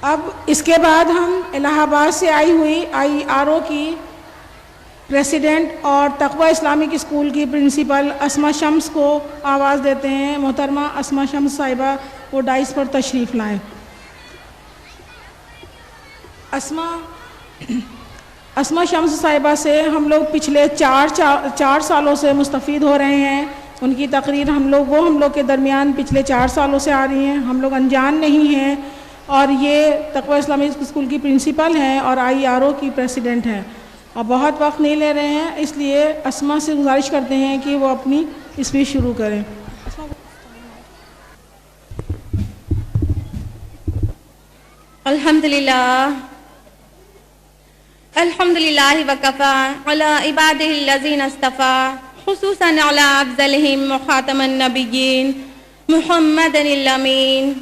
اب اس کے بعد ہم الہ آباد سے آئی ہوئی IRO کی پریزیڈنٹ اور تقوی اسلامک اسکول کی پرنسپل اسما شمس کو آواز دیتے ہیں. محترمہ اسما شمس صاحبہ وہ ڈائس پر تشریف لائیں. اسما شمس صاحبہ سے ہم لوگ پچھلے چار سالوں سے مستفید ہو رہے ہیں. ان کی تقریر ہم لوگ کے درمیان پچھلے 4 سالوں سے آ رہی ہیں. ہم لوگ انجان نہیں ہیں اور یہ تقوی اسلامک اسکول کی پرنسپل ہیں اور IRO کی پریزیڈنٹ ہیں اور بہت وقت نہیں لے رہے ہیں. اس لیے اسما سے گزارش کرتے ہیں کہ وہ اپنی اسپیچ شروع کریں. الحمدللہ وکفا علی عبادہ الذین اصطفى خصوصا علی افضلہم وخاتم النبیین محمد الامین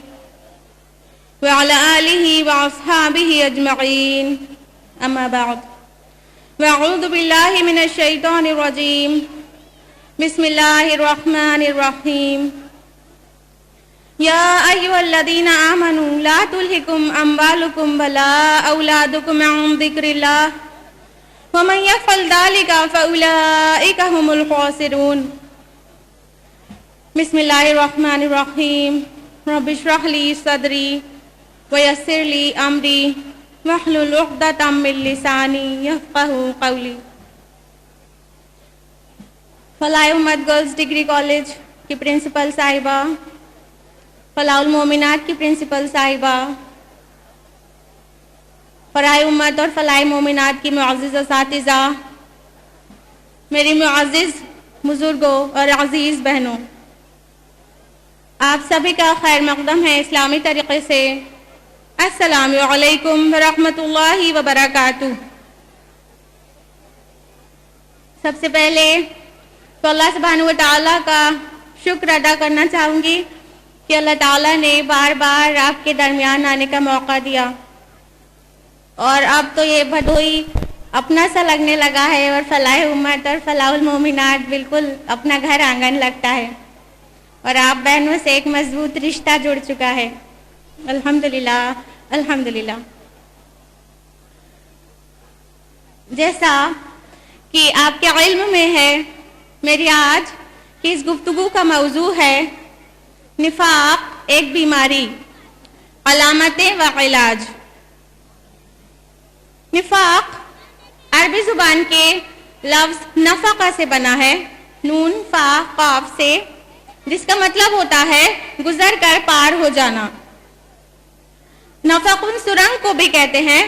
وعلى آلہ واصحابہ اجمعین. اما بعد واعوذ باللہ من الشیطان الرجیم. بسم اللہ الرحمن الرحیم. یا ایھا الذین آمنوا لا تلہکم اموالکم ولا اولادکم عن ذکر اللہ ومن یفعل ذلک فاولئک هم الخاسرون. بسم اللہ الرحمن الرحیم. رب اشرح لی صدری ویسر لی امری واحلل عقدۃ من لسانی یفقہوا قولی. فلاح امت گرلز ڈگری کالج کی پرنسپل صاحبہ، فلاح المومنات کی پرنسپل صاحبہ، فلاح امت اور فلاح مومنات کی معزز اساتذہ، میری معزز بزرگوں اور عزیز بہنوں، آپ سبھی کا خیر مقدم ہے اسلامی طریقے سے. السلام علیکم ورحمۃ اللہ وبرکاتہ. سب سے پہلے تو اللہ سبحانہ و تعالیٰ کا شکر ادا کرنا چاہوں گی کہ اللہ تعالیٰ نے بار بار آپ کے درمیان آنے کا موقع دیا اور اب تو یہ بھدوئی اپنا سا لگنے لگا ہے اور فلاح امت اور فلاح المومنات بالکل اپنا گھر آنگن لگتا ہے اور آپ بہنوں سے ایک مضبوط رشتہ جڑ چکا ہے. الحمدللہ الحمدللہ. جیسا کہ آپ کے علم میں ہے، میری آج کی اس گفتگو کا موضوع ہے نفاق ایک بیماری، علامتیں و علاج. نفاق عربی زبان کے لفظ نفقہ سے بنا ہے، نون فا قاف سے، جس کا مطلب ہوتا ہے گزر کر پار ہو جانا. نفقن سرنگ کو بھی کہتے ہیں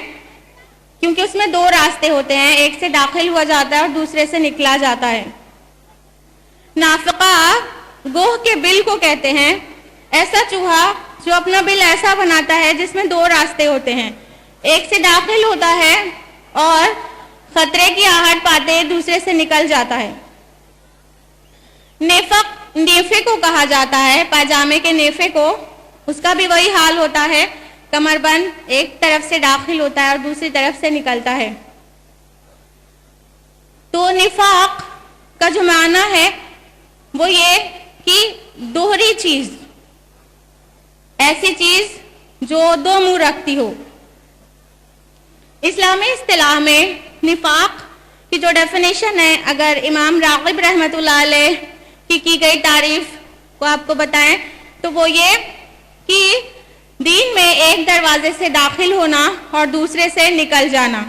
کیونکہ اس میں 2 راستے ہوتے ہیں، ایک سے داخل ہوا جاتا ہے اور دوسرے سے نکلا جاتا ہے. نافقہ گوہ کے بل کو کہتے ہیں، ایسا چوہا جو اپنا بل ایسا بناتا ہے جس میں 2 راستے ہوتے ہیں، ایک سے داخل ہوتا ہے اور خطرے کی آہٹ پاتے دوسرے سے نکل جاتا ہے. نیفے کو کہا جاتا ہے، پاجامے کے نیفے کو، اس کا بھی وہی حال ہوتا ہے، کمر بند ایک طرف سے داخل ہوتا ہے اور دوسری طرف سے نکلتا ہے. تو نفاق کا جو معنی ہے وہ یہ کہ دوہری چیز، ایسی چیز جو 2 منہ رکھتی ہو. اسلامی اصطلاح میں نفاق کی جو ڈیفینیشن ہے، اگر امام راغب رحمۃ اللہ علیہ کی گئی تعریف کو آپ کو بتائیں تو وہ یہ کہ دین میں ایک دروازے سے داخل ہونا اور دوسرے سے نکل جانا.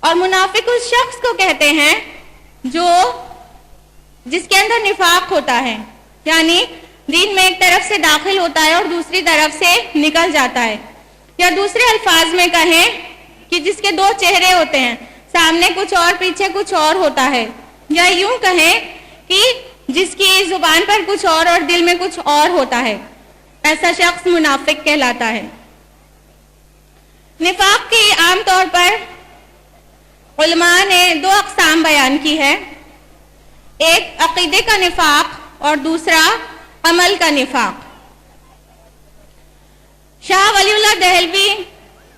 اور منافق اس شخص کو کہتے ہیں جس کے اندر نفاق ہوتا ہے، یعنی دین میں ایک طرف سے داخل ہوتا ہے اور دوسری طرف سے نکل جاتا ہے. یا دوسرے الفاظ میں کہیں کہ جس کے 2 چہرے ہوتے ہیں، سامنے کچھ اور پیچھے کچھ اور ہوتا ہے. یا یوں کہیں کہ جس کی زبان پر کچھ اور دل میں کچھ اور ہوتا ہے، ایسا شخص منافق کہلاتا ہے. نفاق کی عام طور پر علماء نے 2 اقسام بیان کی ہے، ایک عقیدے کا نفاق اور دوسرا عمل کا نفاق. شاہ ولی اللہ دہلوی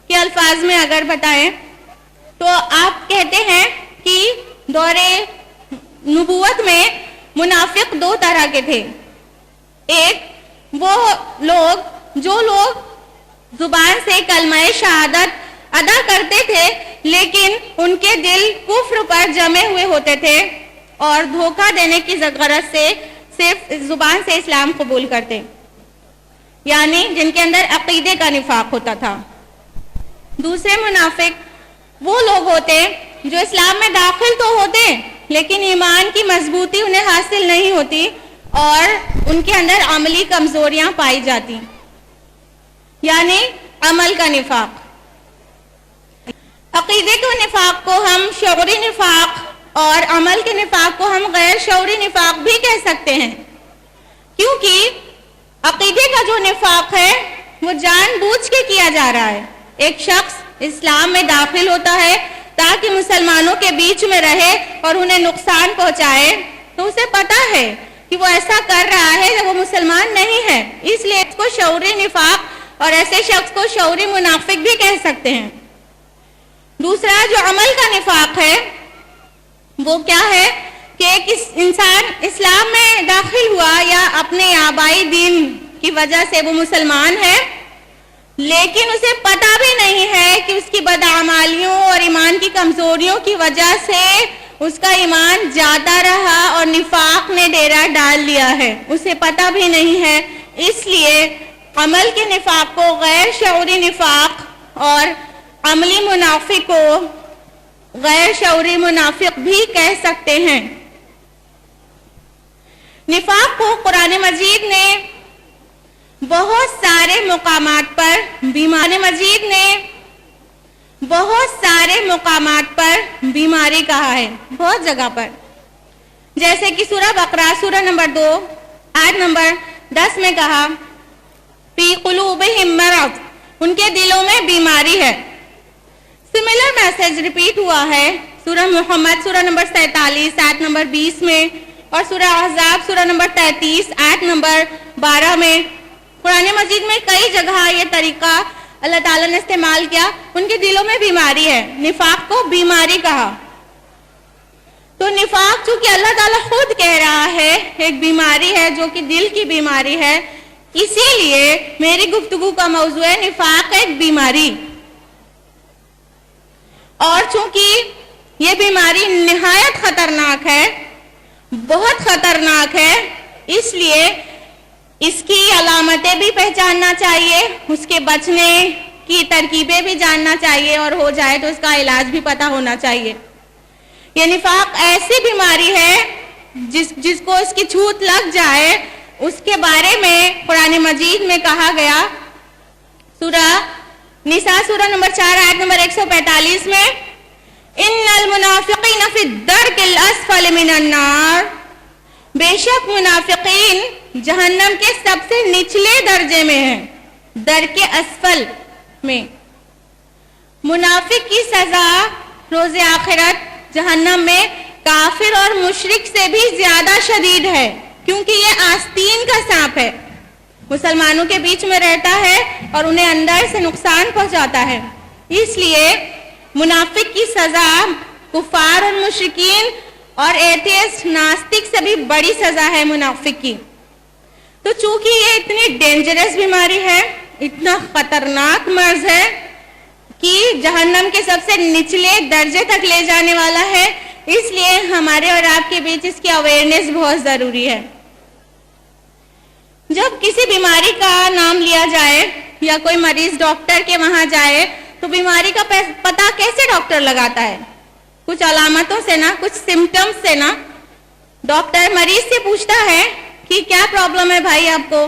کے الفاظ میں اگر بتائیں تو آپ کہتے ہیں کہ دور نبوت میں منافق 2 طرح کے تھے. ایک وہ لوگ جو لوگ زبان سے کلمہ شہادت ادا کرتے تھے، لیکن ان کے دل کفر پر جمے ہوئے ہوتے تھے اور دھوکہ دینے کی غرض سے صرف زبان سے اسلام قبول کرتے، یعنی جن کے اندر عقیدے کا نفاق ہوتا تھا۔ دوسرے منافق وہ لوگ ہوتے جو اسلام میں داخل تو ہوتے لیکن ایمان کی مضبوطی انہیں حاصل نہیں ہوتی اور ان کے اندر عملی کمزوریاں پائی جاتی، یعنی عمل کا نفاق۔ عقیدے کے نفاق کو ہم شعوری نفاق اور عمل کے نفاق کو ہم غیر شعوری نفاق بھی کہہ سکتے ہیں، کیونکہ عقیدے کا جو نفاق ہے وہ جان بوجھ کے کیا جا رہا ہے۔ ایک شخص اسلام میں داخل ہوتا ہے تاکہ مسلمانوں کے بیچ میں رہے اور انہیں نقصان پہنچائے، تو اسے پتا ہے کہ وہ ایسا کر رہا ہے جب وہ مسلمان نہیں ہے، اس لیے اس کو شعوری نفاق اور ایسے شخص کو شعوری منافق بھی کہہ سکتے ہیں۔ دوسرا جو عمل کا نفاق ہے وہ کیا ہے کہ ایک انسان اسلام میں داخل ہوا یا اپنے آبائی دین کی وجہ سے وہ مسلمان ہے، لیکن اسے پتا بھی نہیں ہے کہ اس کی بدعمالیوں اور ایمان کی کمزوریوں کی وجہ سے اس کا ایمان جاتا رہا اور نفاق نے ڈیرا ڈال لیا ہے، اسے پتا بھی نہیں ہے۔ اس لیے عمل کے نفاق کو غیر شعوری نفاق اور عملی منافق کو غیر شعوری منافق بھی کہہ سکتے ہیں۔ نفاق کو قرآن مجید نے بہت سارے مقامات پر بیماری کہا ہے، بہت جگہ پر، جیسے کہ سورہ بقرہ سورہ نمبر 2 آیت نمبر 10 میں کہا فی قلوبہم مرض، ان کے دلوں میں بیماری ہے۔ سملر میسج ریپیٹ ہوا ہے سورہ محمد سورہ نمبر 47 آیت نمبر 20 میں اور سورہ احزاب سورہ نمبر 33 آیت نمبر 12 میں۔ قرآن مجید میں کئی جگہ یہ طریقہ اللہ تعالیٰ نے استعمال کیا، ان کے دلوں میں بیماری ہے، نفاق کو بیماری کہا۔ تو نفاق چونکہ اللہ تعالیٰ خود کہہ رہا ہے ایک بیماری ہے جو کہ دل کی بیماری ہے، اسی لیے میری گفتگو کا موضوع ہے نفاق ایک بیماری۔ اور چونکہ یہ بیماری نہایت خطرناک ہے، بہت خطرناک ہے، اس لیے اس کی علامتیں بھی پہچاننا چاہیے، اس کے بچنے کی ترکیبیں بھی جاننا چاہیے، اور ہو جائے تو اس کا علاج بھی پتہ ہونا چاہیے۔ یہ نفاق ایسی بیماری ہے جس کو اس کی چھوت لگ جائے اس کے بارے میں قرآن مجید میں کہا گیا سورہ نساء سورہ نمبر 4 آیت نمبر 145 میں ان المنافقین فی الدرک الاسفل من النار، بے شک منافقین جہنم کے سب سے نچلے درجے میں ہیں، درک اسفل میں۔ منافق کی سزا روز آخرت جہنم میں کافر اور مشرک سے بھی زیادہ شدید ہے، کیونکہ یہ آستین کا سانپ ہے، مسلمانوں کے بیچ میں رہتا ہے اور انہیں اندر سے نقصان پہنچاتا ہے۔ اس لیے منافق کی سزا کفار اور مشرکین اور ایتھیسٹ ناستک سے بھی بڑی سزا ہے منافق کی۔ تو چونکہ یہ اتنی ڈینجرس بیماری ہے، اتنا خطرناک مرض ہے کہ جہنم کے سب سے نچلے درجے تک لے جانے والا ہے، اس لیے ہمارے اور آپ کے بیچ اس کی اویئرنیس بہت ضروری ہے۔ جب کسی بیماری کا نام لیا جائے یا کوئی مریض ڈاکٹر کے وہاں جائے تو بیماری کا پتہ کیسے ڈاکٹر لگاتا ہے؟ کچھ علامتوں سے نا، کچھ سمٹمز سے نا۔ ڈاکٹر مریض سے پوچھتا ہے کہ کیا پرابلم ہے بھائی آپ کو؟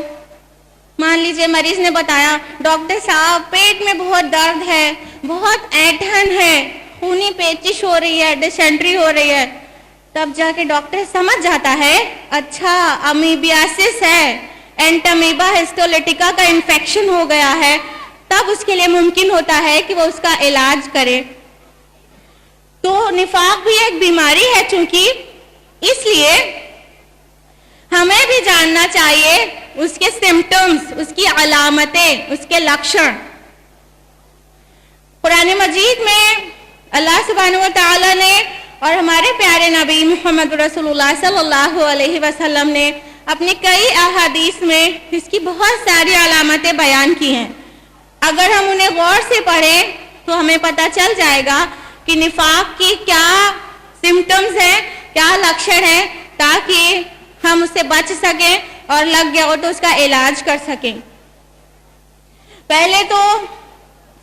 مان لیجئے مریض نے بتایا ڈاکٹر صاحب پیٹ میں بہت درد ہے، بہت اینٹھن ہے، خونی پیچش ہو رہی ہے، ڈسینٹری ہو رہی ہے۔ تب جا کے ڈاکٹر سمجھ جاتا ہے اچھا امیبیاسس ہے، اینٹامیبا ہسٹولیٹیکا کا انفیکشن ہو گیا ہے، تب اس کے لیے ممکن ہوتا ہے کہ وہ اس کا علاج کرے۔ تو نفاق بھی ایک بیماری ہے چونکہ، اس لیے ہمیں بھی جاننا چاہیے اس کے سمٹمز، اس کی علامتیں، اس کے لکشن۔ قرآن مجید میں اللہ سبحانہ و تعالیٰ نے اور ہمارے پیارے نبی محمد رسول اللہ صلی اللہ علیہ وسلم نے اپنی کئی احادیث میں اس کی بہت ساری علامتیں بیان کی ہیں۔ اگر ہم انہیں غور سے پڑھیں تو ہمیں پتہ چل جائے گا کہ نفاق کی کیا سمٹمز ہیں، کیا لکشن ہیں، تاکہ ہم اس سے بچ سکیں اور لگ گیا ہو تو اس کا علاج کر سکیں۔ پہلے تو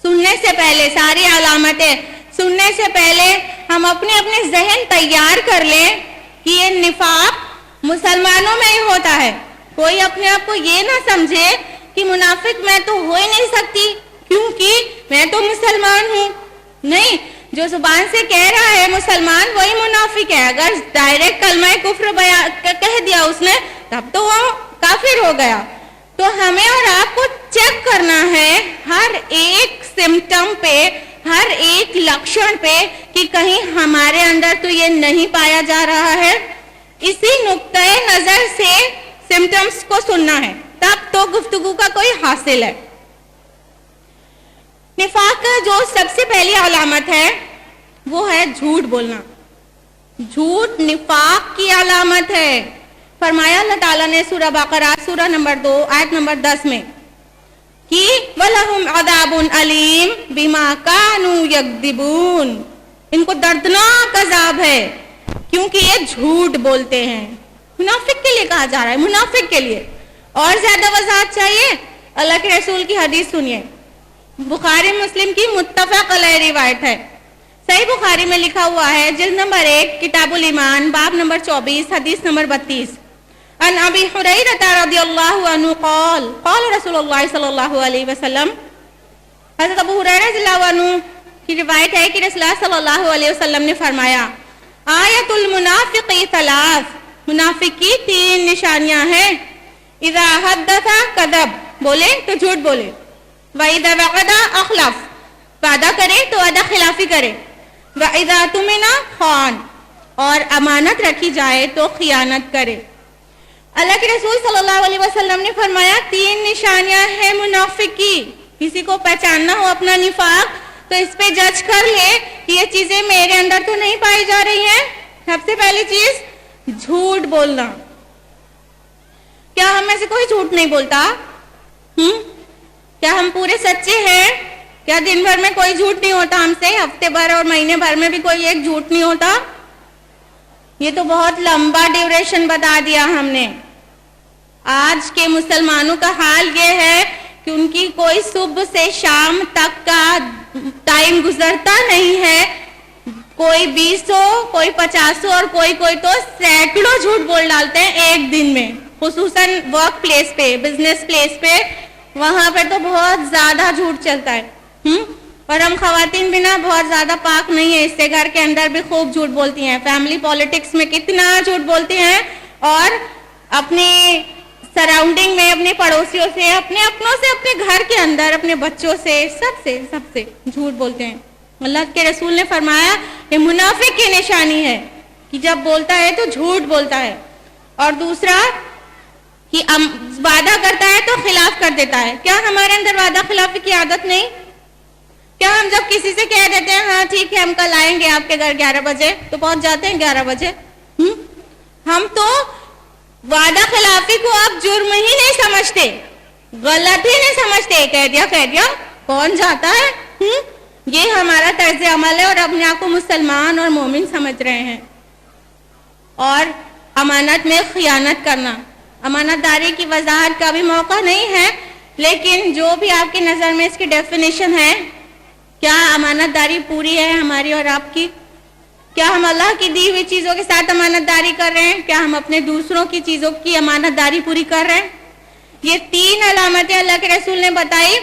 سننے سے پہلے ساری علامتیں سننے سے پہلے ہم اپنے ذہن تیار کر لیں کہ یہ نفاق مسلمانوں میں ہی ہوتا ہے۔ کوئی اپنے آپ کو یہ نہ سمجھے کہ منافق میں تو ہو ہی نہیں سکتی کیونکہ میں تو مسلمان ہوں۔ نہیں، جو زبان سے کہہ رہا ہے مسلمان وہی منافق ہے۔ اگر ڈائریکٹ کلمہ کفر کہہ دیا اس نے تب تو وہ کافر ہو گیا۔ تو ہمیں اور آپ کو چیک کرنا ہے ہر ایک سمٹم پہ، ہر ایک لکشن پہ کہ کہیں ہمارے اندر تو یہ نہیں پایا جا رہا ہے۔ اسی نقطۂ نظر سے سمٹمز کو سننا ہے، تب تو گفتگو کا کوئی حاصل ہے۔ نفاق کا جو سب سے پہلی علامت ہے وہ ہے جھوٹ بولنا۔ جھوٹ نفاق کی علامت ہے۔ فرمایا اللہ تعالیٰ نے سورہ بقرہ سورہ نمبر 2 آیت نمبر 10 میں کہ وَلَهُمْ عَذَابٌ عَلِيمٌ بِمَا كَانُوا يَكْذِبُونَ، ان کو دردناک عذاب ہے کیونکہ یہ جھوٹ بولتے ہیں۔ منافق کے لیے کہا جا رہا ہے، منافق کے لیے۔ اور زیادہ وضاحت چاہیے؟ اللہ کے رسول کی حدیث سنیے، بخاری مسلم کی متفق علیہ روایت ہے۔ صحیح بخاری میں لکھا ہوا ہے، جلد نمبر 1 کتاب الایمان، باب نمبر 24، حدیث نمبر 32۔ عن ابی ہریرہ رضی اللہ عنہ قال قال رسول اللہ صلی اللہ علیہ وسلم، حضرت ابو ہریرہ رضی اللہ عنہ کی روایت ہے کہ رسول اللہ صلی اللہ علیہ وسلم نے فرمایا، آیت المنافق ثلاث، منافق کی 3 نشانیاں ہیں۔ اذا حدث کذب، بولے تو جھوٹ بولے، وَإِذَا وَعَدَ أَخْلَفَ، وعدہ کرے تو وعدہ خلافی کرے، وَإِذَا تُمِنَ خان، اور امانت رکھی جائے تو خیانت کرے۔ اللہ کے رسول صلی اللہ علیہ وسلم نے فرمایا 3 نشانیاں ہیں منافق کی۔ کسی کو پہچاننا ہو اپنا نفاق تو اس پہ جج کر لے کہ یہ چیزیں میرے اندر تو نہیں پائی جا رہی ہیں۔ سب سے پہلی چیز جھوٹ بولنا۔ کیا ہم میں سے کوئی جھوٹ نہیں بولتا؟ کیا ہم پورے سچے ہیں؟ کیا دن بھر میں کوئی جھوٹ نہیں ہوتا ہم سے؟ ہفتے بھر اور مہینے بھر میں بھی کوئی ایک جھوٹ نہیں ہوتا؟ یہ تو بہت لمبا ڈیوریشن بتا دیا ہم نے۔ آج کے مسلمانوں کا حال یہ ہے کہ ان کی کوئی صبح سے شام تک کا ٹائم گزرتا نہیں ہے، کوئی 20 کوئی 50 اور کوئی تو سینکڑوں جھوٹ بول ڈالتے ہیں ایک دن میں، خصوصاً ورک پلیس پہ، بزنس پلیس پہ، وہاں پہ تو بہت زیادہ جھوٹ چلتا ہے۔ اور ہم خواتین بھی نا بہت زیادہ پاک نہیں ہیں، اس سے گھر کے اندر بھی خوب جھوٹ بولتی ہیں، فیملی پالیٹکس میں کتنا جھوٹ بولتی ہیں، اور اپنی سراؤنڈنگ میں، اپنے پڑوسیوں سے، اپنے اپنوں سے، اپنے گھر کے اندر، اپنے بچوں سے، سب سے جھوٹ بولتے ہیں۔ اللہ کے رسول نے فرمایا یہ منافق کی نشانی ہے کہ جب بولتا ہے تو جھوٹ بولتا ہے، اور دوسرا کہ وعدہ کرتا ہے تو خلاف کر دیتا ہے۔ کیا ہمارے اندر وعدہ خلافی کی عادت نہیں؟ کیا ہم جب کسی سے کہہ دیتے ہیں ہاں ٹھیک ہے ہم کل آئیں گے آپ کے گھر 11 بجے تو پہنچ جاتے ہیں 11 بجے؟ ہم تو وعدہ خلافی کو اب جرم ہی نہیں سمجھتے، غلط ہی نہیں سمجھتے، کہہ دیا کون جاتا ہے۔ یہ ہمارا طرز عمل ہے اور اپنے آپ کو مسلمان اور مومن سمجھ رہے ہیں۔ اور امانت میں خیانت کرنا، امانت داری کی وضاحت کا بھی موقع نہیں ہے، لیکن جو بھی آپ کی نظر میں اس کی ڈیفینیشن ہے، کیا امانت داری پوری ہے ہماری اور آپ کی؟ کیا ہم اللہ کی دی ہوئی چیزوں کے ساتھ امانت داری کر رہے ہیں؟ کیا ہم اپنے دوسروں کی چیزوں کی امانت داری پوری کر رہے ہیں؟ یہ 3 علامتیں اللہ کے رسول نے بتائی،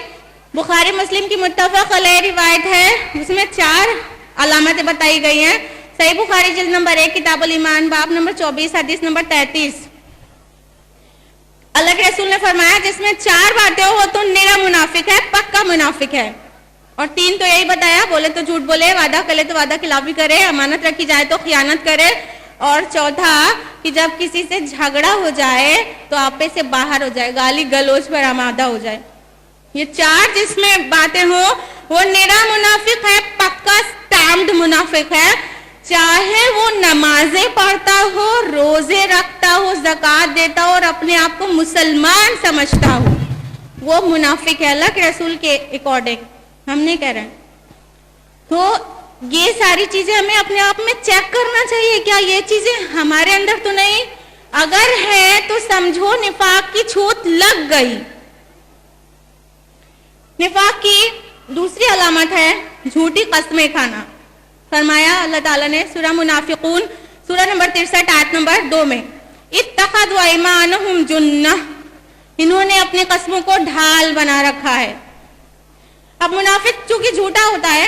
بخاری مسلم کی متفق علیہ روایت ہے، اس میں 4 علامتیں بتائی گئی ہیں۔ صحیح بخاری جلد نمبر 1 کتاب الایمان، باب نمبر 24، حدیث نمبر 33۔ اللہ کے رسول نے فرمایا جس میں 4 باتیں ہو تو نرا منافق ہے، پکا منافق ہے۔ اور 3 تو یہی بتایا، بولے تو جھوٹ بولے، وعدہ کرے تو وعدہ خلافی کرے، امانت رکھی جائے تو خیانت کرے، اور چوتھا کہ جب کسی سے جھگڑا ہو جائے تو آپے سے باہر ہو جائے، گالی گلوچ پر آمادہ ہو جائے۔ یہ 4 جس میں باتیں ہوں وہ نرا منافق ہے، پکا سٹامپڈ منافق ہے، چاہے وہ نمازیں پڑھتا ہو، روزے رکھتا ہو، زکوٰۃ دیتا ہو اور اپنے آپ کو مسلمان سمجھتا ہو، وہ منافق ہے اللہ کے رسول کے اکارڈنگ، ہم نہیں کہہ رہے ہیں۔ تو یہ ساری چیزیں ہمیں اپنے آپ میں چیک کرنا چاہیے، کیا یہ چیزیں ہمارے اندر تو نہیں؟ اگر ہے تو سمجھو نفاق کی چھوت لگ گئی۔ نفاق کی دوسری علامت ہے جھوٹی قسمیں کھانا۔ فرمایا اللہ تعالیٰ نے سورہ منافقون سورہ نمبر 63 آیت نمبر 2 میں، اتخذوا ایمانہم جنہ، انہوں نے اپنی قسموں کو ڈھال بنا رکھا ہے۔ اب منافق چونکہ جھوٹا ہوتا ہے،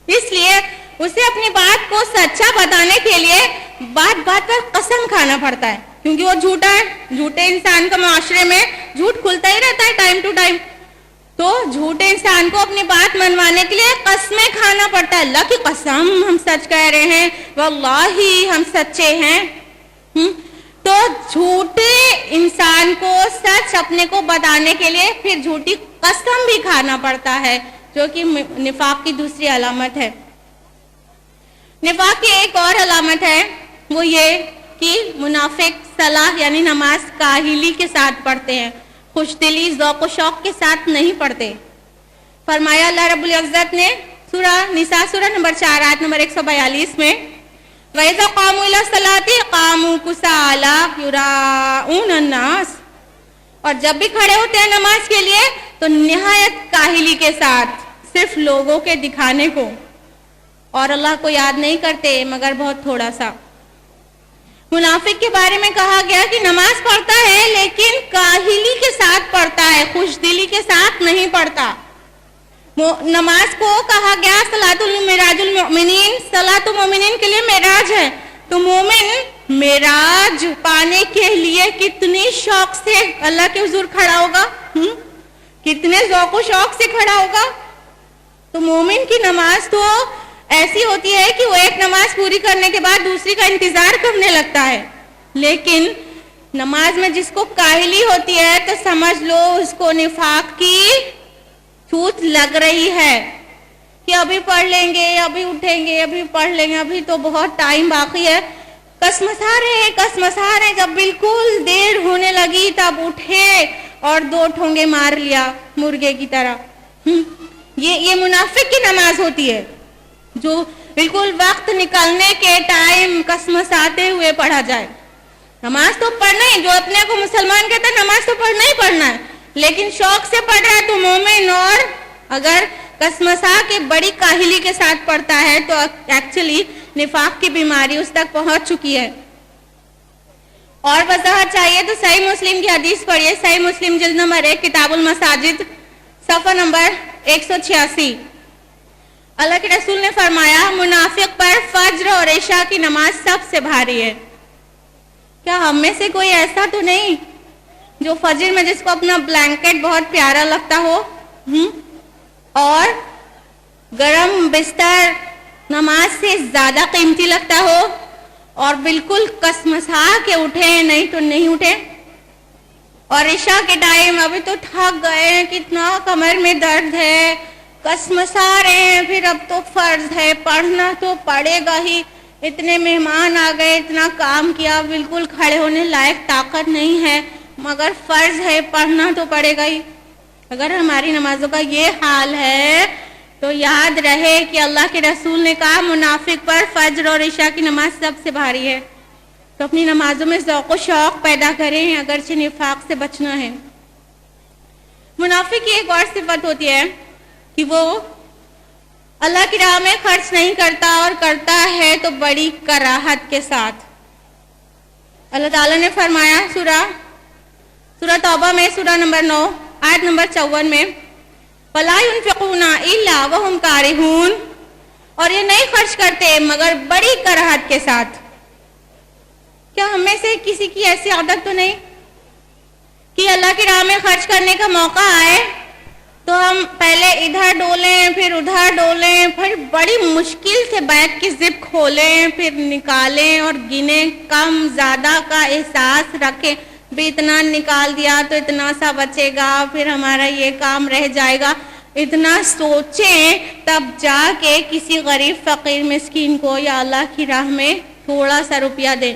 اس لیے اسے اپنی بات کو سچا بتانے کے لیے بات بات پر قسم کھانا پڑتا ہے، کیونکہ وہ جھوٹا ہے۔ جھوٹے انسان کا معاشرے میں جھوٹ کھلتا ہی رہتا ہے ٹائم ٹو ٹائم، تو جھوٹے انسان کو اپنی بات منوانے کے لیے قسمیں کھانا پڑتا ہے۔ اللہ کی قسم ہم سچ کہہ رہے ہیں، واللہ ہم سچے ہیں۔ تو جھوٹے انسان کو سچ اپنے کو بتانے کے لیے پھر جھوٹی قسم بھی کھانا پڑتا ہے، جو کہ نفاق کی دوسری علامت ہے۔ نفاق کی ایک اور علامت ہے، وہ یہ کہ منافق صلاح یعنی نماز کاہلی کے ساتھ پڑھتے ہیں، خوش دلی ذوق و شوق کے ساتھ نہیں پڑھتے۔ فرمایا اللہ رب العزت نے سورہ نساء سورہ نمبر 4 آیت نمبر 142 میں، وَإِذَا قَامُوا إِلَى الصَّلَاةِ قَامُوا كُسَالَىٰ يُرَاءُونَ النَّاسَ، اور جب بھی کھڑے ہوتے ہیں نماز کے لیے تو نہایت کاہلی کے ساتھ، صرف لوگوں کے دکھانے کو، اور اللہ کو یاد نہیں کرتے مگر بہت تھوڑا سا۔ منافق کے بارے میں کہا گیا کہ نماز پڑھتا ہے لیکن کاہلی کے ساتھ پڑھتا ہے، خوش دلی کے ساتھ نہیں پڑھتا۔ نماز کو کہا گیا صلاۃ المعراج المؤمنین، صلاۃ المؤمنین کے لیے معراج ہے، تو مومن معراج پانے کے لیے کتنی شوق سے اللہ کے حضور کھڑا ہوگا، کتنے ذوق و شوق سے کھڑا ہوگا۔ تو مومن کی نماز تو ایسی ہوتی ہے کہ وہ ایک نماز پوری کرنے کے بعد دوسری کا انتظار کرنے لگتا ہے، لیکن نماز میں جس کو کاہلی ہوتی ہے تو سمجھ لو اس کو نفاق کی چھوت لگ رہی ہے کہ ابھی پڑھ لیں گے، ابھی اٹھیں گے، ابھی پڑھ لیں گے، ابھی تو بہت ٹائم باقی ہے۔ کسمسا رہے، جب بالکل دیر ہونے لگی تب اٹھے اور 2 ٹھونگے مار لیا مرغے کی طرح۔ یہ منافق کی نماز ہوتی ہے، جو بالکل وقت نکلنے کے ٹائم کسمساتے ہوئے پڑھا جائے۔ نماز تو پڑھنا ہی، جو اپنے کو مسلمان کہتا ہے نماز تو پڑھنا ہی پڑھنا ہے، لیکن شوق سے پڑھ رہا ہے تو مومن، اور اگر کسمسا کے بڑی کاہلی کے ساتھ پڑھتا ہے تو ایکچولی نفاق کی بیماری اس تک پہنچ چکی ہے۔ اور وضاحت چاہیے تو صحیح مسلم کی حدیث پڑھیے، صحیح مسلم جلد نمبر 1 کتاب المساجد صفحہ نمبر 186۔ اللہ کے رسول نے فرمایا منافق پر فجر اور عشاء کی نماز سب سے بھاری ہے۔ کیا ہم میں سے کوئی ایسا تو نہیں جو فجر میں جس کو اپنا بلینکٹ بہت پیارا لگتا ہو اور گرم بستر نماز سے زیادہ قیمتی لگتا ہو اور بالکل کسمسا کے اٹھے نہیں تو نہیں اٹھے، اور عشاء کے ٹائم ابھی تو تھک گئے ہیں، کتنا کمر میں درد ہے، کسمسا رہے ہیں، پھر اب تو فرض ہے پڑھنا تو پڑے گا ہی، اتنے مہمان آ گئے، اتنا کام کیا، بالکل کھڑے ہونے لائق طاقت نہیں ہے، مگر فرض ہے پڑھنا تو پڑے گا ہی۔ اگر ہماری نمازوں کا یہ حال ہے تو یاد رہے کہ اللہ کے رسول نے کہا منافق پر فجر اور عشاء کی نماز سب سے بھاری ہے۔ تو اپنی نمازوں میں ذوق و شوق پیدا کریں، اگرچہ نفاق سے بچنا ہے۔ منافق کی ایک اور صفت ہوتی ہے کہ وہ اللہ کی راہ میں خرچ نہیں کرتا، اور کرتا ہے تو بڑی کراہت کے ساتھ۔ اللہ تعالیٰ نے فرمایا سورہ توبہ میں سورہ نمبر 9 آیت نمبر 54 میں، وَلَا يُنْفِقُونَ إِلَّا وَهُمْ كَارِهُونَ، اور یہ نہیں خرچ کرتے مگر بڑی کراہت کے ساتھ۔ کیا ہم میں سے کسی کی ایسی عادت تو نہیں کہ اللہ کی راہ میں خرچ کرنے کا موقع آئے تو ہم پہلے ادھر ڈولیں، پھر ادھر ڈولیں، پھر بڑی مشکل سے بیگ کی زپ کھولیں، پھر نکالیں اور گنیں، کم زیادہ کا احساس رکھیں، بھی اتنا نکال دیا تو اتنا سا بچے گا، پھر ہمارا یہ کام رہ جائے گا، اتنا سوچیں تب جا کے کسی غریب فقیر مسکین کو یا اللہ کی راہ میں تھوڑا سا روپیہ دیں۔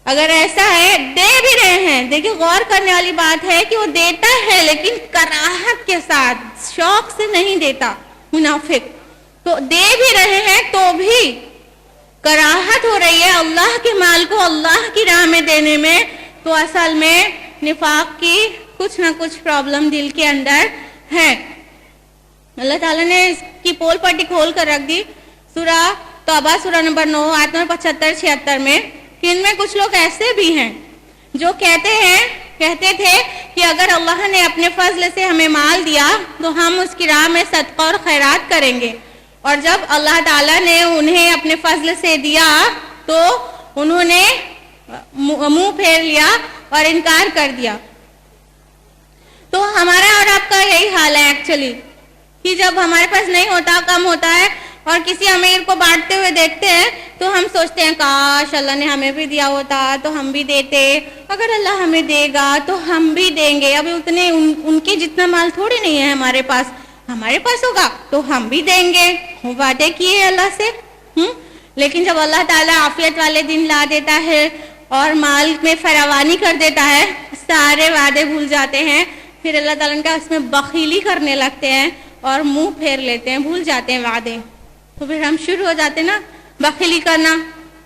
اگر ایسا ہے دے بھی رہے ہیں، دیکھیں غور کرنے والی بات ہے کہ وہ دیتا ہے لیکن کراہت کے ساتھ، شوق سے نہیں دیتا منافق. تو دے بھی رہے ہیں تو بھی کراہت ہو رہی ہے اللہ کے مال کو اللہ کی راہ میں دینے میں، تو اصل میں نفاق کی کچھ نہ کچھ پرابلم دل کے اندر ہے. اللہ تعالیٰ نے اس کی پول پٹی کھول کر رکھ دی سورہ توبہ سورہ نمبر 9 آیت نمبر 75-76 میں، کہ ان میں کچھ لوگ ایسے بھی ہیں جو کہتے تھے کہ اگر اللہ نے اپنے فضل سے ہمیں مال دیا تو ہم اس کی راہ میں صدقہ اور خیرات کریں گے، اور جب اللہ تعالیٰ نے انہیں اپنے فضل سے دیا تو انہوں نے منہ پھیر لیا اور انکار کر دیا. تو ہمارا اور آپ کا یہی حال ہے ایکچولی، کہ جب ہمارے پاس نہیں ہوتا، کم ہوتا ہے، اور کسی امیر کو بانٹتے ہوئے دیکھتے ہیں تو ہم سوچتے ہیں کاش اللہ نے ہمیں بھی دیا ہوتا تو ہم بھی دیتے، اگر اللہ ہمیں دے گا تو ہم بھی دیں گے. ابھی اتنے ان کے جتنا مال تھوڑی نہیں ہے ہمارے پاس ہوگا تو ہم بھی دیں گے. وہ وعدے کیے اللہ سے. لیکن جب اللہ تعالیٰ عافیت والے دن لا دیتا ہے اور مال میں فراوانی کر دیتا ہے، سارے وعدے بھول جاتے ہیں، پھر اللہ تعالیٰ کا اس میں بخیلی کرنے لگتے ہیں اور منہ پھیر لیتے ہیں، بھول جاتے ہیں وعدے. تو پھر ہم شروع ہو جاتے ہیں نا بخیلی کرنا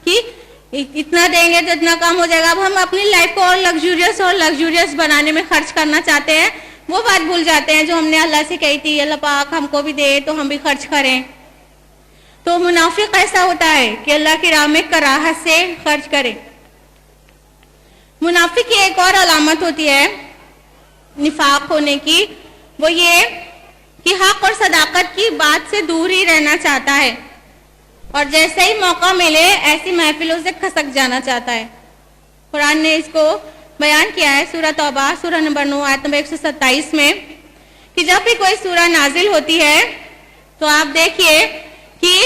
کہ اتنا دیں گے تو اتنا کم ہو جائے گا. اب ہم اپنی لائف کو اور لگزوریس بنانے میں خرچ کرنا چاہتے ہیں، وہ بات بھول جاتے ہیں جو ہم نے اللہ سے کہی تھی، اللہ پاک ہم کو بھی دے تو ہم بھی خرچ کریں. تو منافق ایسا ہوتا ہے کہ اللہ کی راہ میں کراہت سے خرچ کرے. منافق کی ایک اور علامت ہوتی ہے نفاق ہونے کی، وہ یہ کہ حق اور صداقت کی بات سے دور ہی رہنا چاہتا ہے، اور جیسے ہی موقع ملے ایسی محفلوں سے کھسک جانا چاہتا ہے. قرآن نے اس کو بیان کیا ہے سورہ توبہ سورہ نمبر 9 آیت نمبر 127 میں، کہ جب بھی کوئی سورہ نازل ہوتی ہے تو آپ دیکھیے کہ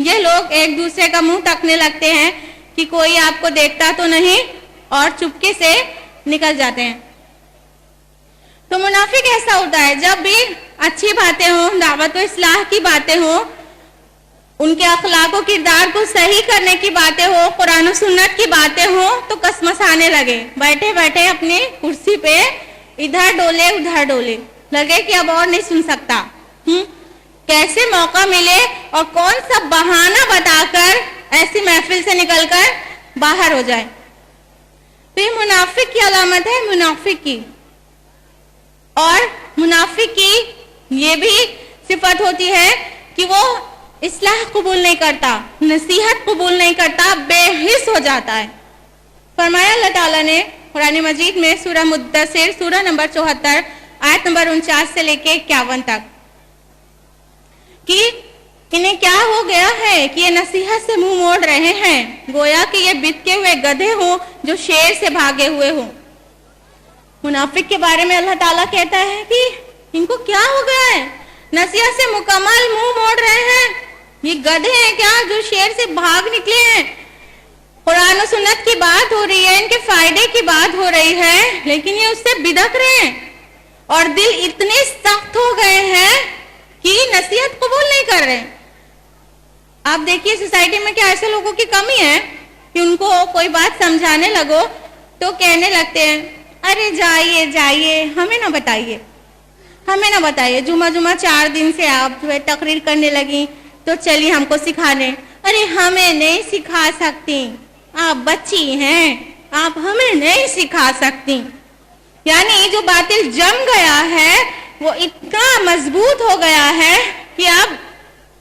یہ لوگ ایک دوسرے کا منہ تکنے لگتے ہیں کہ کوئی آپ کو دیکھتا تو نہیں، اور چپکے سے نکل جاتے ہیں. تو منافق ایسا ہوتا ہے جب بھی اچھی باتیں ہوں، دعوت و اصلاح کی باتیں ہوں، ان کے اخلاق و کردار کو صحیح کرنے کی باتیں ہوں، قرآن و سنت کی باتیں ہوں، تو کسمسانے لگے، بیٹھے بیٹھے اپنی کرسی پہ ادھر ڈولے ادھر ڈولے، لگے کہ اب اور نہیں سن سکتا. کیسے موقع ملے اور کون سا بہانہ بتا کر ایسی محفل سے نکل کر باہر ہو جائے. تو یہ منافق کی علامت ہے، منافق کی. اور منافق کی یہ بھی صفت ہوتی ہے کہ وہ اصلاح قبول نہیں کرتا، نصیحت قبول نہیں کرتا، بے حس ہو جاتا ہے. فرمایا اللہ تعالیٰ نے قرآن مجید میں سورہ مدثر سورہ نمبر 74 آیت نمبر 49 سے لے کے 51 تک، کہ انہیں کیا ہو گیا ہے کہ یہ نصیحت سے منہ موڑ رہے ہیں، گویا کہ یہ بت کے ہوئے گدھے ہوں جو شیر سے بھاگے ہوئے ہوں. منافق کے بارے میں اللہ تعالیٰ کہتا ہے کہ ان کو کیا ہو گیا ہے، نصیحت سے مکمل منہ موڑ رہے ہیں، یہ گدھے ہیں کیا جو شیر سے بھاگ نکلے ہیں. قرآن و سنت کی بات ہو رہی ہے، ان کے فائدے کی بات ہو رہی ہے، لیکن یہ اس سے بدک رہے ہیں اور دل اتنے سخت ہو گئے ہیں کہ نصیحت قبول نہیں کر رہے. آپ دیکھیے سوسائٹی میں کیا ایسے لوگوں کی کمی ہے کہ ان کو کوئی بات سمجھانے لگو تو کہنے لگتے ہیں ارے جائیے ہمیں نہ بتائیے، جمعہ 4 دن سے آپ جو ہے تقریر کرنے لگی تو چلیے ہم کو سکھانے. ارے ہمیں نہیں سکھا سکتی، آپ بچی ہیں، آپ ہمیں نہیں سکھا سکتی. یعنی جو باطل جم گیا ہے وہ اتنا مضبوط ہو گیا ہے کہ اب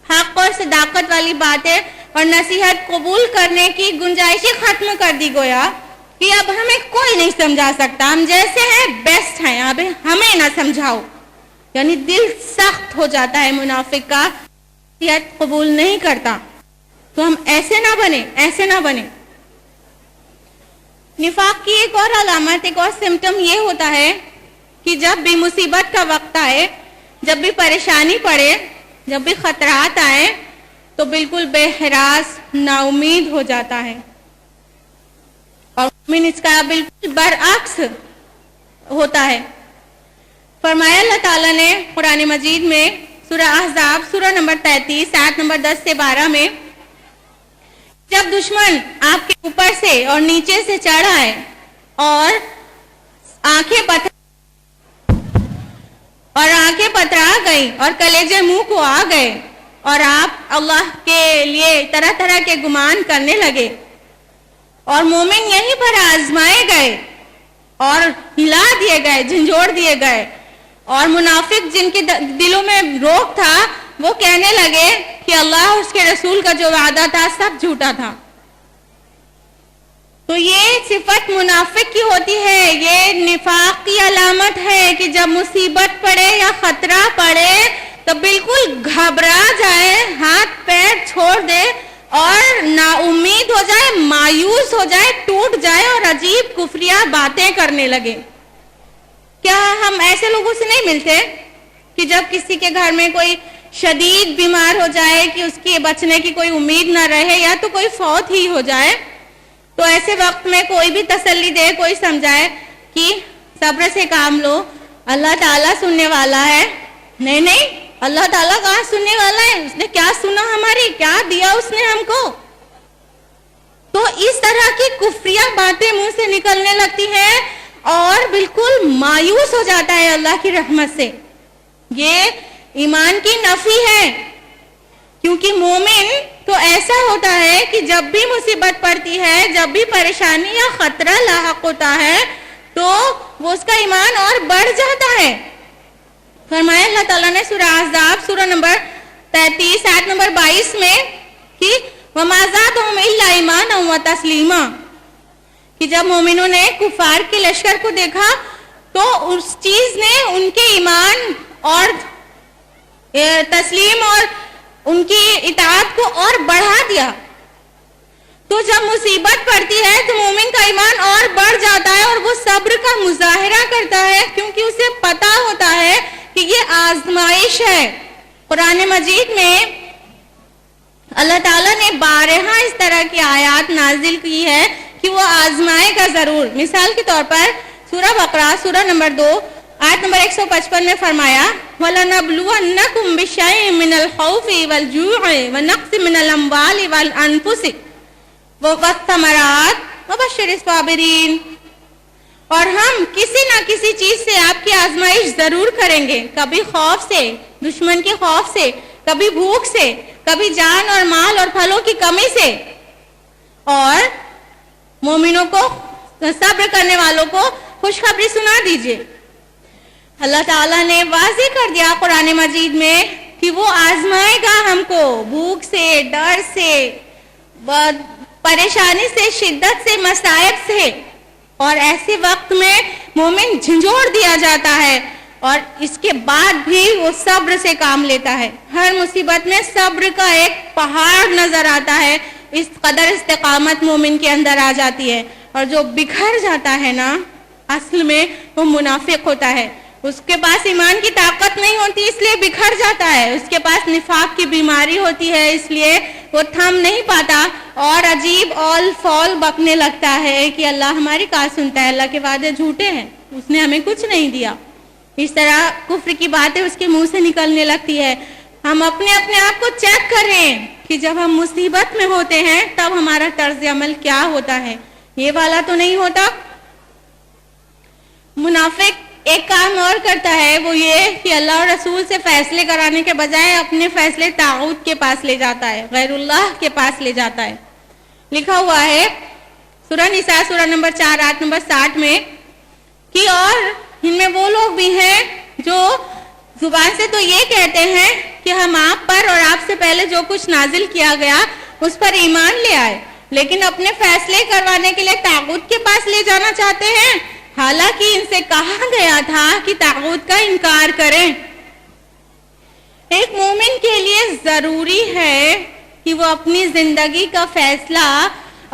حق اور صداقت والی باتیں اور نصیحت قبول کرنے کی گنجائش ختم کر دی گویا کہ اب ہمیں کوئی نہیں سمجھا سکتا، ہم جیسے ہیں بیسٹ ہیں، اب ہمیں نہ سمجھاؤ. یعنی دل سخت ہو جاتا ہے منافق کا، نصیحت قبول نہیں کرتا. تو ہم ایسے نہ بنے. نفاق کی ایک اور علامت، ایک اور سمٹم یہ ہوتا ہے کہ جب بھی مصیبت کا وقت آئے، جب بھی پریشانی پڑے، جب بھی خطرات آئے تو بالکل بے ہراس، نا امید ہو جاتا ہے. اور مومن اس کا بالکل برعکس ہوتا ہے. فرمایا اللہ تعالیٰ نے قرآن مجید میں سورہ احزاب سورہ نمبر 33 آیت نمبر 10 سے 12 میں جب دشمن آپ کے اوپر سے اور نیچے سے چڑھ آئے اور آنکھیں پترا گئی اور کلیجے منہ کو آ گئے اور آپ اللہ کے لیے طرح طرح کے گمان کرنے لگے اور مومن یہیں پر آزمائے گئے اور ہلا دیے گئے، جھنجھوڑ دیے گئے، اور منافق جن کے دلوں میں روک تھا وہ کہنے لگے کہ اللہ اور اس کے رسول کا جو وعدہ تھا سب جھوٹا تھا۔ تو یہ صفت منافق کی ہوتی ہے، یہ نفاق کی علامت ہے کہ جب مصیبت پڑے یا خطرہ پڑے تو بالکل گھبرا جائے، ہاتھ پیر چھوڑ دے اور نا امید ہو جائے، مایوس ہو جائے، ٹوٹ جائے اور عجیب کفریہ باتیں کرنے لگے۔ کیا ہم ایسے لوگوں سے نہیں ملتے کہ جب کسی کے گھر میں کوئی شدید بیمار ہو جائے کہ اس کی بچنے کی کوئی امید نہ رہے یا تو کوئی فوت ہی ہو جائے، تو ایسے وقت میں کوئی بھی تسلی دے، کوئی سمجھائے کہ صبر سے کام لو، اللہ تعالیٰ سننے والا ہے۔ نہیں، اللہ تعالیٰ کہاں سننے والا ہے؟ اس نے کیا سنا ہماری، کیا دیا اس نے ہم کو؟ تو اس طرح کی کفریہ باتیں منہ سے نکلنے لگتی ہیں اور بالکل مایوس ہو جاتا ہے اللہ کی رحمت سے۔ یہ ایمان کی نفی ہے، کیونکہ مومن تو ایسا ہوتا ہے کہ جب بھی مصیبت پڑتی ہے، جب بھی پریشانی یا خطرہ لاحق ہوتا ہے تو وہ اس کا ایمان اور بڑھ جاتا ہے۔ فرمایا اللہ تعالیٰ نے سورہ احزاب سورہ نمبر 33 آیت نمبر 22 میں کہ وَمَا زَادَهُمْ إِلَّا إِيمَانًا وَتَسْلِيمًا، کہ جب مومنوں نے کفار کے لشکر کو دیکھا تو اس چیز نے ان کے ایمان اور تسلیم اور ان کی اطاعت کو اور بڑھا دیا۔ تو جب مصیبت پڑتی ہے تو مومن کا ایمان اور بڑھ جاتا ہے اور وہ صبر کا مظاہرہ کرتا ہے، کیونکہ اسے پتا ہوتا ہے کہ یہ آزمائش ہے۔ قرآن مجید میں اللہ تعالیٰ نے بارہا اس طرح کی آیات نازل کی ہے کہ وہ آزمائے گا ضرور۔ مثال کے طور پر سورہ بقرہ سورہ نمبر 2 آیت نمبر 155 میں فرمایا وَلَنَبْلُوَنَّكُمْ بِشَيْءٍ مِّنَ الْخَوْفِ وَالْجُوعِ وَنَقْصٍ مِّنَ الْأَمْوَالِ وَالْأَنفُسِ وَالثَّمَرَاتِ وَبَشِّرِ الصَّابِرِينَ، اور ہم کسی نہ کسی چیز سے آپ کی آزمائش ضرور کریں گے، کبھی خوف سے، دشمن کے خوف سے، کبھی بھوک سے، کبھی جان اور مال اور پھلوں کی کمی سے، اور مومنوں کو، صبر کرنے والوں کو خوشخبری سنا دیجئے۔ اللہ تعالیٰ نے واضح کر دیا قرآن مجید میں کہ وہ آزمائے گا ہم کو بھوک سے، ڈر سے، پریشانی سے، شدت سے، مصائب سے، اور ایسے وقت میں مومن جھنجھوڑ دیا جاتا ہے اور اس کے بعد بھی وہ صبر سے کام لیتا ہے۔ ہر مصیبت میں صبر کا ایک پہاڑ نظر آتا ہے، اس قدر استقامت مومن کے اندر آ جاتی ہے، اور جو بکھر جاتا ہے نا اصل میں وہ منافق ہوتا ہے۔ اس کے پاس ایمان کی طاقت نہیں ہوتی اس لیے بکھر جاتا ہے، اس کے پاس نفاق کی بیماری ہوتی ہے اس لیے وہ تھم نہیں پاتا اور عجیب اول فول بکنے لگتا ہے کہ اللہ ہماری کہاں سنتا ہے، اللہ کے وعدے جھوٹے ہیں، اس نے ہمیں کچھ نہیں دیا۔ اس طرح کفر کی باتیں اس کے منہ سے نکلنے لگتی ہے۔ ہم اپنے آپ کو چیک کر رہے ہیں کہ جب ہم مصیبت میں ہوتے ہیں تب ہمارا طرز عمل کیا ہوتا ہے، یہ والا تو نہیں ہوتا۔ منافق ایک کام اور کرتا ہے، وہ یہ کہ اللہ اور رسول سے فیصلے کرانے کے بجائے اپنے فیصلے طاغوت کے پاس لے جاتا ہے، غیر اللہ کے پاس لے جاتا ہے۔ لکھا ہوا ہے سورہ نساء سورہ نمبر 4 آیت نمبر 60 میں کہ اور ان میں وہ لوگ بھی ہیں جو زبان سے تو یہ کہتے ہیں کہ ہم آپ پر اور آپ سے پہلے جو کچھ نازل کیا گیا اس پر ایمان لے آئے، لیکن اپنے فیصلے کروانے کے لیے طاغوت کے پاس لے جانا چاہتے ہیں، حالانکہ ان سے کہا گیا تھا کہ طاغوت کا انکار کریں۔ ایک مومن کے لیے ضروری ہے کہ وہ اپنی زندگی کا فیصلہ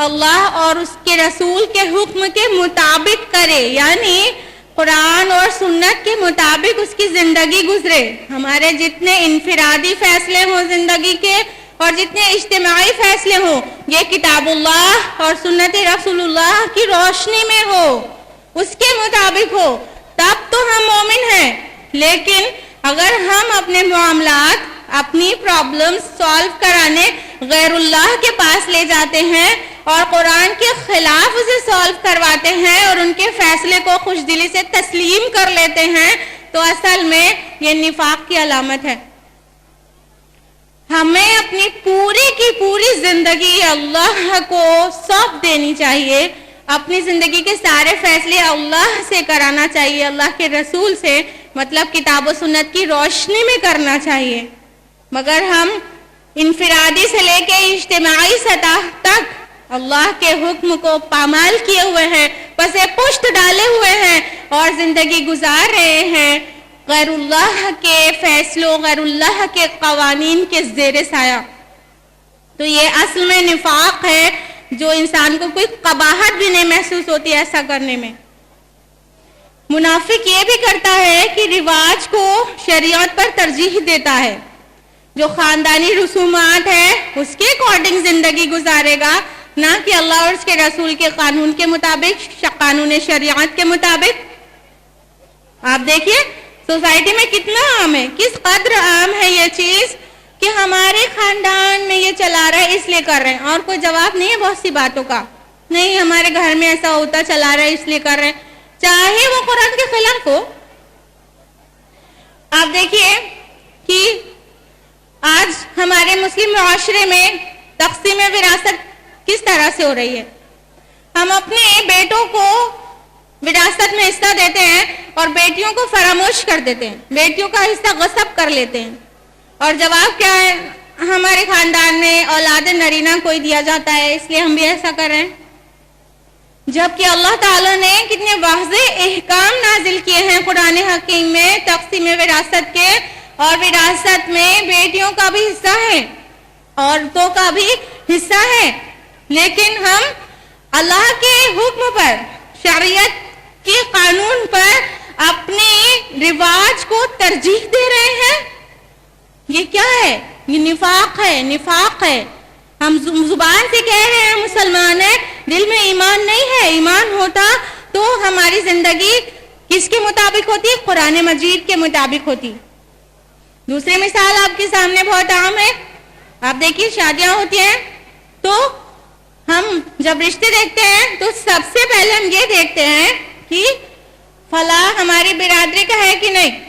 اللہ اور اس کے رسول کے حکم کے مطابق کرے، یعنی قرآن اور سنت کے مطابق اس کی زندگی گزرے۔ ہمارے جتنے انفرادی فیصلے ہوں زندگی کے اور جتنے اجتماعی فیصلے ہوں یہ کتاب اللہ اور سنت رسول اللہ کی روشنی میں ہو، اس کے مطابق ہو، تب تو ہم مومن ہیں۔ لیکن اگر ہم اپنے معاملات اپنی پرابلمز سالو کرانے غیر اللہ کے پاس لے جاتے ہیں اور قرآن کے خلاف اسے سالو کرواتے ہیں اور ان کے فیصلے کو خوش دلی سے تسلیم کر لیتے ہیں، تو اصل میں یہ نفاق کی علامت ہے۔ ہمیں اپنی پوری کی پوری زندگی اللہ کو سونپ دینی چاہیے، اپنی زندگی کے سارے فیصلے اللہ سے کرانا چاہیے، اللہ کے رسول سے، مطلب کتاب و سنت کی روشنی میں کرنا چاہیے۔ مگر ہم انفرادی سے لے کے اجتماعی سطح تک اللہ کے حکم کو پامال کیے ہوئے ہیں، پسے پشت ڈالے ہوئے ہیں اور زندگی گزار رہے ہیں غیر اللہ کے فیصلوں، غیر اللہ کے قوانین کے زیر سایہ۔ تو یہ اصل میں نفاق ہے جو انسان کو کوئی قباحت بھی نہیں محسوس ہوتی ایسا کرنے میں۔ منافق یہ بھی کرتا ہے کہ رواج کو شریعت پر ترجیح دیتا ہے، جو خاندانی رسومات ہے اس کے اکارڈنگ زندگی گزارے گا، نہ کہ اللہ اور اس کے رسول کے قانون کے مطابق، قانون شریعت کے مطابق۔ آپ دیکھیے سوسائٹی میں کتنا عام ہے، کس قدر عام ہے یہ چیز کہ ہمارے خاندان میں یہ چلا رہا ہے اس لیے کر رہے ہیں، اور کوئی جواب نہیں ہے بہت سی باتوں کا، نہیں ہمارے گھر میں ایسا ہوتا چلا رہا ہے اس لیے کر رہے ہیں، چاہے وہ قرآن کے خلاف ہو۔ آپ دیکھیے کہ آج ہمارے مسلم معاشرے میں تقسیم وراثت کس طرح سے ہو رہی ہے۔ ہم اپنے بیٹوں کو وراثت میں حصہ دیتے ہیں اور بیٹیوں کو فراموش کر دیتے ہیں، بیٹیوں کا حصہ غصب کر لیتے ہیں، اور جواب کیا ہے؟ ہمارے خاندان میں اولاد نرینہ کوئی دیا جاتا ہے اس لیے ہم بھی ایسا کر رہے ہیں، جبکہ اللہ تعالیٰ نے کتنے واضح احکام نازل کیے ہیں قرآن حکیم میں تقسیم وراثت کے، اور وراثت میں بیٹیوں کا بھی حصہ ہے، عورتوں کا بھی حصہ ہے، لیکن ہم اللہ کے حکم پر، شریعت کے قانون پر اپنے رواج کو ترجیح دے رہے ہیں۔ یہ کیا ہے؟ یہ نفاق ہے، نفاق ہے۔ ہم زبان سے کہہ رہے ہیں مسلمان ہیں، دل میں ایمان نہیں ہے، ایمان ہوتا تو ہماری زندگی کس کے مطابق ہوتی؟ قرآن مجید کے مطابق ہوتی۔ دوسری مثال آپ کے سامنے بہت عام ہے، آپ دیکھیے شادیاں ہوتی ہیں تو ہم جب رشتے دیکھتے ہیں تو سب سے پہلے ہم یہ دیکھتے ہیں کہ فلاں ہماری برادری کا ہے کہ نہیں،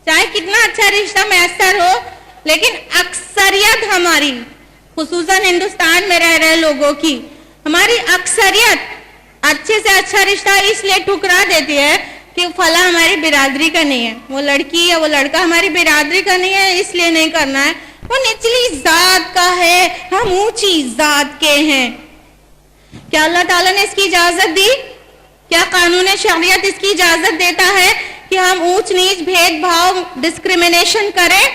چاہے کتنا اچھا رشتہ میسر ہو، لیکن اکثریت ہماری، خصوصاً ہندوستان میں رہ رہے لوگوں کی، ہماری اکثریت اچھے سے اچھا رشتہ اس لیے ٹھکرا دیتی ہے کہ فلاں ہماری برادری کا نہیں ہے، وہ لڑکی یا وہ لڑکا ہماری برادری کا نہیں ہے اس لیے نہیں کرنا ہے، وہ نچلی ذات کا ہے، ہم اونچی ذات کے ہیں۔ کیا اللہ تعالیٰ نے اس کی اجازت دی؟ کیا قانون شریعت اس کی اجازت دیتا ہے کہ ہم اونچ نیچ بھید بھاؤ ڈسکریمنیشن کریں؟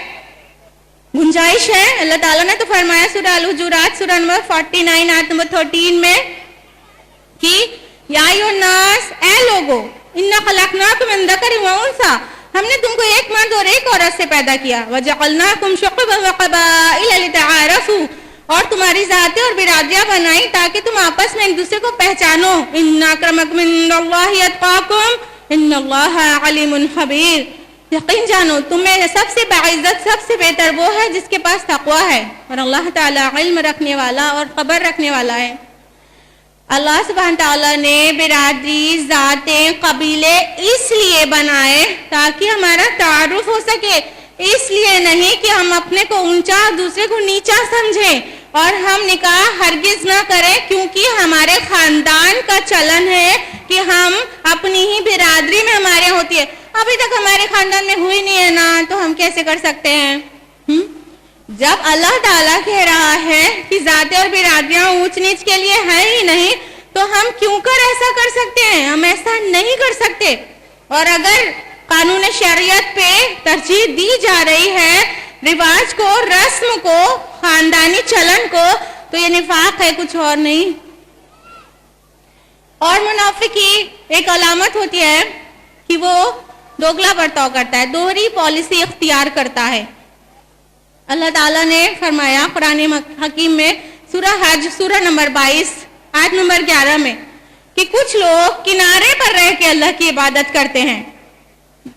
گنجائش ہے؟ اللہ تعالیٰ نے تو فرمایا سورہ الحجرات سورہ نمبر 49 آیت نمبر 13 میں کہ یا ایھا الناس، اے لوگو، انا خلقناکم من ذکر و انثی، ہم نے تم کو ایک مرد اور ایک عورت سے پیدا کیا، وجعلناکم شعوبا وقبائل لتعارفوا، اور تمہاری ذاتیں اور برادریاں بنائی تاکہ تم آپس میں ایک دوسرے کو پہچانو، ان اکرمکم عند اللہ اتقاکم ان اللہ علیم خبیر، یقین جانو تم میں سب سے باعزت، سب سے بہتر وہ ہے جس کے پاس تقوی ہے، اور اللہ تعالیٰ علم رکھنے والا اور خبر رکھنے والا ہے۔ اللہ سبحانہ تعالیٰ نے برادری، ذاتیں، قبیلے اس لیے بنائے تاکہ ہمارا تعارف ہو سکے، اس لیے نہیں کہ ہم اپنے کو اونچا دوسرے کو نیچا سمجھیں، اور ہم نکاح ہرگز نہ کریں کیونکہ ہمارے خاندان کا چلن ہے کہ ہم اپنی ہی برادری میں ہمارے ہوتی ہے، ابھی تک ہمارے خاندان میں ہوئی نہیں ہے نا تو ہم کیسے کر سکتے ہیں؟ جب اللہ تعالیٰ کہہ رہا ہے کہ ذاتیں اور برادریاں اونچ نیچ کے لیے ہیں ہی نہیں تو ہم کیوں کر ایسا کر سکتے ہیں؟ ہم ایسا نہیں کر سکتے۔ اور اگر قانون شریعت پہ ترجیح دی جا رہی ہے رواج کو، رسم کو، خاندانی چلن کو، تو یہ نفاق ہے، کچھ اور نہیں۔ اور منافق کی ایک علامت ہوتی ہے کہ وہ دوگلا برتاؤ کرتا ہے، دوہری پالیسی اختیار کرتا ہے۔ اللہ تعالیٰ نے فرمایا قرآن حکیم میں سورہ حج سورہ نمبر 22 آیت نمبر 11 میں کہ کچھ لوگ کنارے پر رہ کے اللہ کی عبادت کرتے ہیں،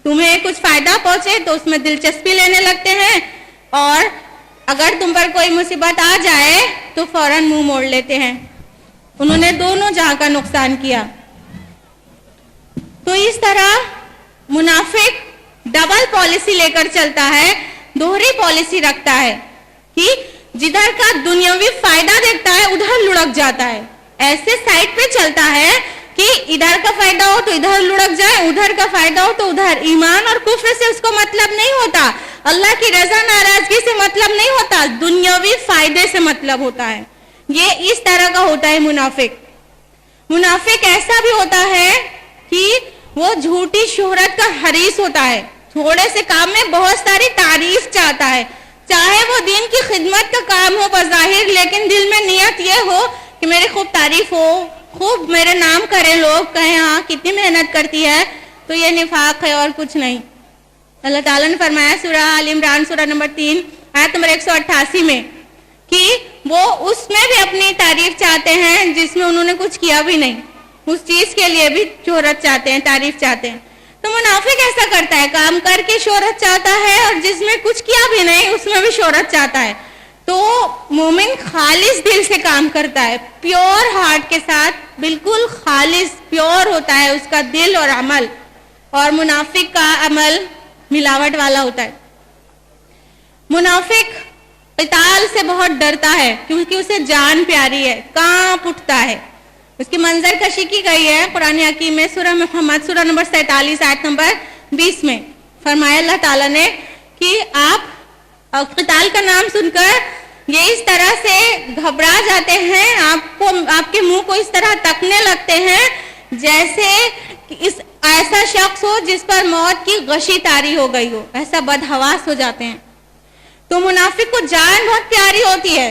تمہیں کچھ فائدہ پہنچے تو اس میں دلچسپی لینے لگتے ہیں، اور اگر تم پر کوئی مصیبت آ جائے تو فوراً منہ موڑ لیتے ہیں. انہوں نے دونوں جہاں کا نقصان کیا. تو اس طرح منافق ڈبل پالیسی لے کر چلتا ہے, دوہری پالیسی رکھتا ہے کہ جدھر کا دنیاوی فائدہ دیکھتا ہے ادھر لڑک جاتا ہے. ایسے سائٹ پہ چلتا ہے کہ ادھر کا فائدہ ہو تو ادھر لڑک جائے, ادھر کا فائدہ ہو تو ادھر. ایمان اور کفر سے اس کو مطلب نہیں ہوتا, اللہ کی رضا ناراضگی سے مطلب نہیں ہوتا, دنیاوی فائدے سے مطلب ہوتا ہے. یہ اس طرح کا ہوتا ہے منافق. منافق ایسا بھی ہوتا ہے کہ وہ جھوٹی شہرت کا حریص ہوتا ہے, تھوڑے سے کام میں بہت ساری تعریف چاہتا ہے, چاہے وہ دین کی خدمت کا کام ہو بظاہر, لیکن دل میں نیت یہ ہو کہ میری خوب تعریف ہو, خوب میرے نام کرے لوگ, کہیں ہاں کتنی محنت کرتی ہے. تو یہ نفاق ہے اور کچھ نہیں. اللہ تعالیٰ نے فرمایا سورہ آل عمران سورہ نمبر 3 آیت نمبر 188 میں کہ وہ اس میں بھی اپنی تعریف چاہتے ہیں جس میں انہوں نے کچھ کیا بھی نہیں, اس چیز کے لیے بھی شہرت چاہتے ہیں, تعریف چاہتے ہیں. تو منافق ایسا کرتا ہے, کام کر کے شہرت چاہتا ہے اور جس میں کچھ کیا بھی نہیں اس میں بھی شہرت چاہتا ہے. تو مومن خالص دل سے کام کرتا ہے, پیور ہارٹ کے ساتھ, بالکل خالص پیور ہوتا ہے اس کا دل اور عمل, اور منافق کا عمل ملاوٹ والا ہوتا ہے. منافق قتال سے بہت ڈرتا ہے کیونکہ اسے جان پیاری ہے, کانپ اٹھتا ہے. اس کی منظر کشی کی گئی ہے قرآن حکیم میں سورہ محمد سورہ نمبر 47 آیت نمبر 20 میں. فرمایا اللہ تعالیٰ نے کہ آپ قتال کا نام سن کر یہ اس طرح سے گھبرا جاتے ہیں, آپ کے منہ کو اس طرح تکنے لگتے ہیں جیسے ایسا شخص ہو جس پر موت کی غشی طاری ہو گئی ہو, ایسا بدحواس ہو جاتے ہیں. تو منافق کو جان بہت پیاری ہوتی ہے,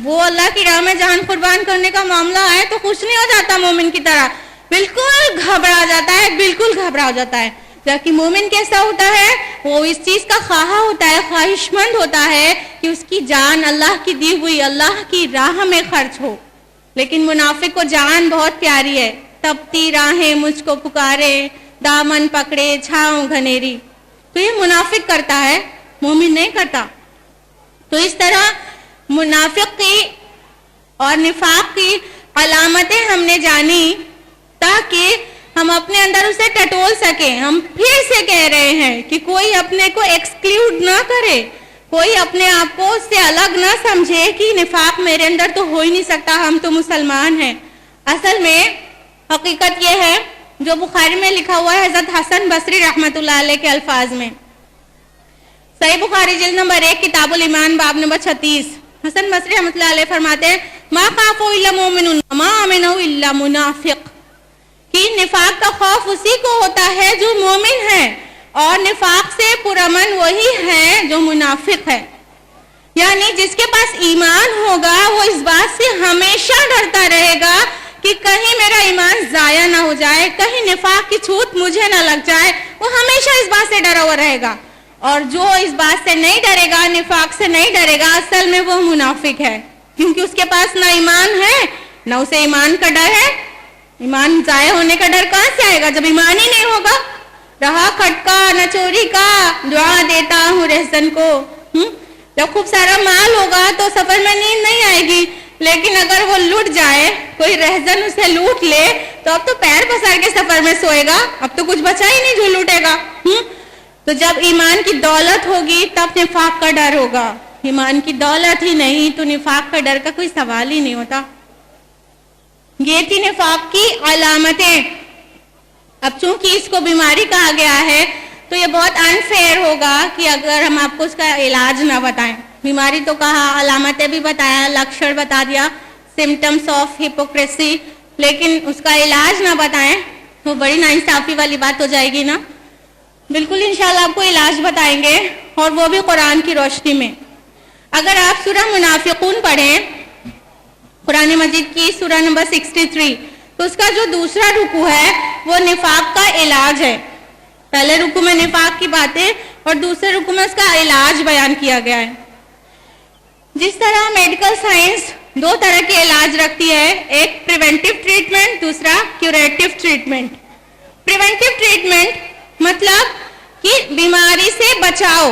وہ اللہ کی راہ میں جان قربان کرنے کا معاملہ آئے تو خوش نہیں ہو جاتا مومن کی طرح, بالکل گھبرا جاتا ہے, بالکل گھبرا ہو جاتا ہے. جبکہ مومن کیسا ہوتا ہے, وہ اس چیز کا خواہاں ہوتا ہے, خواہش مند ہوتا ہے کہ اس کی جان اللہ کی دی ہوئی اللہ کی راہ میں خرچ ہو. لیکن منافق کو جان بہت پیاری ہے, تپتی راہیں مجھ کو پکارے, دامن پکڑے چھاؤں گھنیری. تو یہ منافق کرتا ہے, مومن نہیں کرتا. تو اس طرح منافق کی اور نفاق کی علامتیں ہم نے جانی تاکہ ہم اپنے اندر اسے ٹٹول سکیں. ہم پھر سے کہہ رہے ہیں کہ کوئی اپنے کو ایکسکلیوڈ نہ کرے, کوئی اپنے آپ کو اس سے الگ نہ سمجھے کہ نفاق میرے اندر تو ہو ہی نہیں سکتا, ہم تو مسلمان ہیں. اصل میں حقیقت یہ ہے جو بخاری میں لکھا ہوا ہے حضرت حسن بصری رحمۃ اللہ علیہ کے الفاظ میں. صحیح بخاری جلد نمبر 1 کتاب الایمان باب نمبر 36, حسن بصری رحمۃ اللہ علیہ فرماتے ہیں ما خافوا الا مؤمن وما امنوا الا منافق, کہ نفاق کا خوف اسی کو ہوتا ہے جو مومن ہے, اور نفاق سے پرامن وہی ہے جو منافق ہے. یعنی جس کے پاس ایمان ہوگا وہ اس بات سے ہمیشہ ڈرتا رہے گا کہ کہیں میرا ایمان ضائع نہ ہو جائے, کہیں نفاق کی چھوٹ مجھے نہ لگ جائے, وہ ہمیشہ اس بات سے ڈرا ہوا رہے گا. اور جو اس بات سے نہیں ڈرے گا, نفاق سے نہیں ڈرے گا, اصل میں وہ منافق ہے, کیونکہ اس کے پاس نہ ایمان ہے نہ اسے ایمان کا ڈر ہے. ایمان ضائع ہونے کا ڈر کہاں سے آئے گا جب ایمان ہی نہیں ہوگا. رہا کھٹکا نہ چوری کا, دعا دیتا ہوں رہزن کو. جب خوب سارا مال ہوگا تو سفر میں نیند نہیں آئے گی, لیکن اگر وہ لوٹ جائے, کوئی رہزن اسے لوٹ لے, تو اب تو پیر پسار کے سفر میں سوئے گا, اب تو کچھ بچا ہی نہیں جو لوٹے گا. تو جب ایمان کی دولت ہوگی تب نفاق کا ڈر ہوگا. ایمان کی دولت ہی نہیں تو نفاق کا ڈر کا کوئی سوال ہی نہیں ہوتا. یہ تھی نفاق کی علامتیں. اب چونکہ اس کو بیماری کہا گیا ہے تو یہ بہت انفیئر ہوگا کہ اگر ہم آپ کو اس کا علاج نہ بتائیں. بیماری تو کہا, علامتیں بھی بتایا, لکشن بتا دیا, سمٹمس آف ہپوکریسی, لیکن اس کا علاج نہ بتائیں تو بڑی ناانصافی والی بات ہو جائے گی نا. بالکل انشاءاللہ آپ کو علاج بتائیں گے, اور وہ بھی قرآن کی روشنی میں. اگر آپ سورہ منافقون پڑھیں قرآن مجید کی سورہ نمبر 63, تو اس کا جو دوسرا رکوع ہے وہ نفاق کا علاج ہے. پہلے رکوع میں نفاق کی باتیں اور دوسرے رکوع میں اس کا علاج بیان کیا گیا ہے. جس طرح میڈیکل سائنس دو طرح کے علاج رکھتی ہے, ایک پریونٹیو ٹریٹمنٹ, دوسرا کیوریٹیو ٹریٹمنٹ. پریونٹیو ٹریٹمنٹ مطلب کہ بیماری سے بچاؤ,